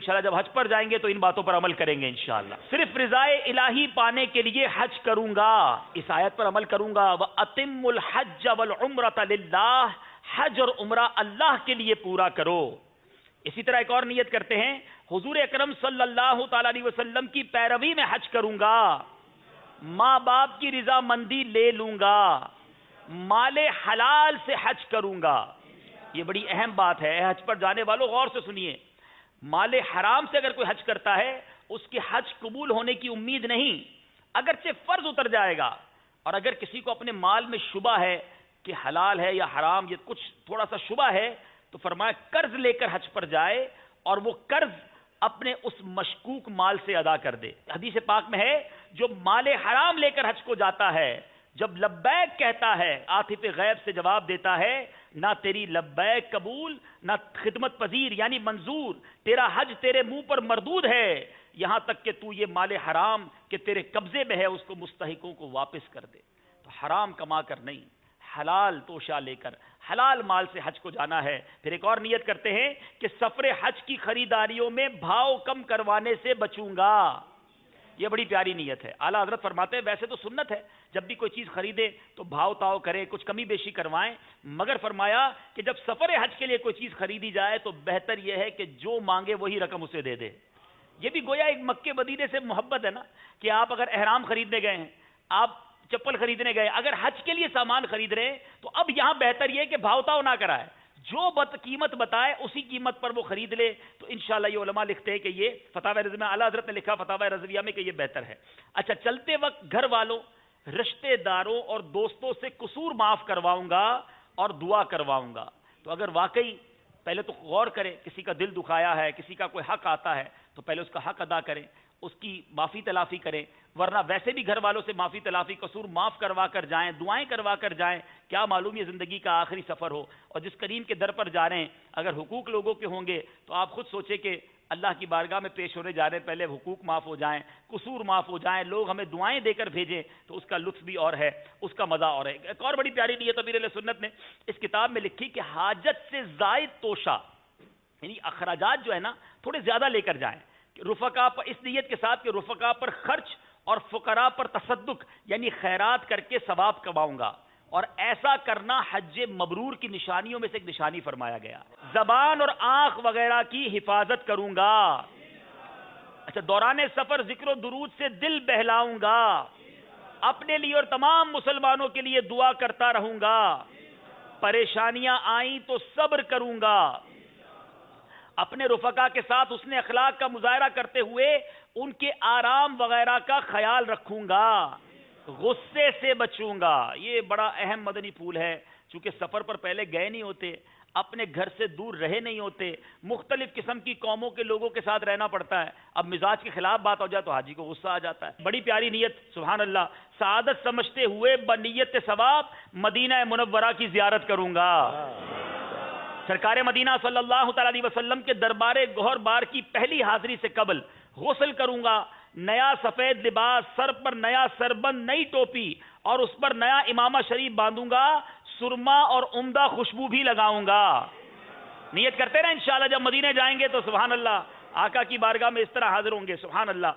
انشاءاللہ جب حج پر جائیں گے تو ان باتوں پر عمل کریں گے انشاءاللہ. صرف رضائے الہی پانے کے لیے حج کروں گا، اس آیت پر عمل کروں گا. وَأَتِمُّ الْحَجَّ وَالْعُمْرَةَ لِلَّهِ، حج اور عمرہ اللہ کے لیے پورا کرو. اسی طرح ایک اور نیت کرتے ہیں، حضور اکرم صلی اللہ تعالی علیہ وسلم کی پیروی میں حج کروں گا، ماں باپ کی رضامندی لے لوں گا، مال حلال سے حج کروں گا. یہ بڑی اہم بات ہے، حج پر جانے والوں غور سے سنیے. مال حرام سے اگر کوئی حج کرتا ہے اس کے حج قبول ہونے کی امید نہیں، اگرچہ فرض اتر جائے گا. اور اگر کسی کو اپنے مال میں شبہ ہے کہ حلال ہے یا حرام، یہ کچھ تھوڑا سا شبہ ہے، تو فرمایا قرض لے کر حج پر جائے اور وہ قرض اپنے اس مشکوک مال سے ادا کر دے. حدیث پاک میں ہے جو مال حرام لے کر حج کو جاتا ہے، جب لبیک کہتا ہے عاطف غیب سے جواب دیتا ہے، نہ تیری لبیک قبول نہ خدمت پذیر یعنی منظور، تیرا حج تیرے منہ پر مردود ہے، یہاں تک کہ تو یہ مال حرام کہ تیرے قبضے میں ہے اس کو مستحقوں کو واپس کر دے. تو حرام کما کر نہیں، حلال توشہ لے کر حلال مال سے حج کو جانا ہے. پھر ایک اور نیت کرتے ہیں کہ سفر حج کی خریداریوں میں بھاؤ کم کروانے سے بچوں گا. یہ بڑی پیاری نیت ہے. اعلیٰ حضرت فرماتے ہیں ویسے تو سنت ہے جب بھی کوئی چیز خریدے تو بھاؤ تاؤ کریں، کچھ کمی بیشی کروائیں، مگر فرمایا کہ جب سفر حج کے لیے کوئی چیز خریدی جائے تو بہتر یہ ہے کہ جو مانگے وہی رقم اسے دے دے. یہ بھی گویا ایک مکے مدینے سے محبت ہے نا، کہ آپ اگر احرام خریدنے گئے ہیں، آپ چپل خریدنے گئے، اگر حج کے لیے سامان خرید رہے ہیں تو اب یہاں بہتر یہ کہ بھاؤ تاؤ نہ کرائے، جو قیمت بتائے اسی قیمت پر وہ خرید لے. تو انشاءاللہ یہ علماء لکھتے ہیں کہ یہ فتاوی رضویہ، اعلیٰ حضرت نے لکھا فتاوی رضویہ میں کہ یہ بہتر ہے. اچھا، چلتے وقت گھر والوں، رشتہ داروں اور دوستوں سے قصور معاف کرواؤں گا اور دعا کرواؤں گا. تو اگر واقعی پہلے تو غور کریں، کسی کا دل دکھایا ہے، کسی کا کوئی حق آتا ہے تو پہلے اس کا حق ادا کریں، اس کی معافی تلافی کریں، ورنہ ویسے بھی گھر والوں سے معافی تلافی قصور معاف کروا کر جائیں، دعائیں کروا کر جائیں. کیا معلوم یہ زندگی کا آخری سفر ہو، اور جس کریم کے در پر جا رہے ہیں اگر حقوق لوگوں کے ہوں گے تو آپ خود سوچیں کہ اللہ کی بارگاہ میں پیش ہونے جا رہے ہیں، پہلے حقوق معاف ہو جائیں، قصور معاف ہو جائیں، لوگ ہمیں دعائیں دے کر بھیجیں تو اس کا لطف بھی اور ہے، اس کا مزہ اور ہے. ایک اور بڑی پیاری نیت امیر اہل سنت نے اس کتاب میں لکھی کہ حاجت سے زائد توشہ، یعنی اخراجات جو ہے نا تھوڑے زیادہ لے کر جائیں، رفقا پر، اس نیت کے ساتھ کہ رفقا پر خرچ اور فقراء پر تصدق یعنی خیرات کر کے ثواب کماؤں گا. اور ایسا کرنا حج مبرور کی نشانیوں میں سے ایک نشانی فرمایا گیا. زبان اور آنکھ وغیرہ کی حفاظت کروں گا. اچھا، دوران سفر ذکر و درود سے دل بہلاؤں گا. اپنے لیے اور تمام مسلمانوں کے لیے دعا کرتا رہوں گا. پریشانیاں آئیں تو صبر کروں گا. اپنے رفقا کے ساتھ حسن اخلاق کا مظاہرہ کرتے ہوئے ان کے آرام وغیرہ کا خیال رکھوں گا. غصے سے بچوں گا. یہ بڑا اہم مدنی پھول ہے، چونکہ سفر پر پہلے گئے نہیں ہوتے، اپنے گھر سے دور رہے نہیں ہوتے، مختلف قسم کی قوموں کے لوگوں کے ساتھ رہنا پڑتا ہے. اب مزاج کے خلاف بات ہو جائے تو حاجی کو غصہ آ جاتا ہے. بڑی پیاری نیت، سبحان اللہ. سعادت سمجھتے ہوئے بنیت ثواب مدینہ منورہ کی زیارت کروں گا. سرکار مدینہ صلی اللہ تعالی علیہ وسلم کے دربار گوہر بار کی پہلی حاضری سے قبل غسل کروں گا، نیا سفید لباس، سر پر نیا سربند، نئی ٹوپی اور اس پر نیا امامہ شریف باندھوں گا، سرما اور عمدہ خوشبو بھی لگاؤں گا. نیت کرتے نا انشاءاللہ جب مدینے جائیں گے تو سبحان اللہ آقا کی بارگاہ میں اس طرح حاضر ہوں گے. سبحان اللہ.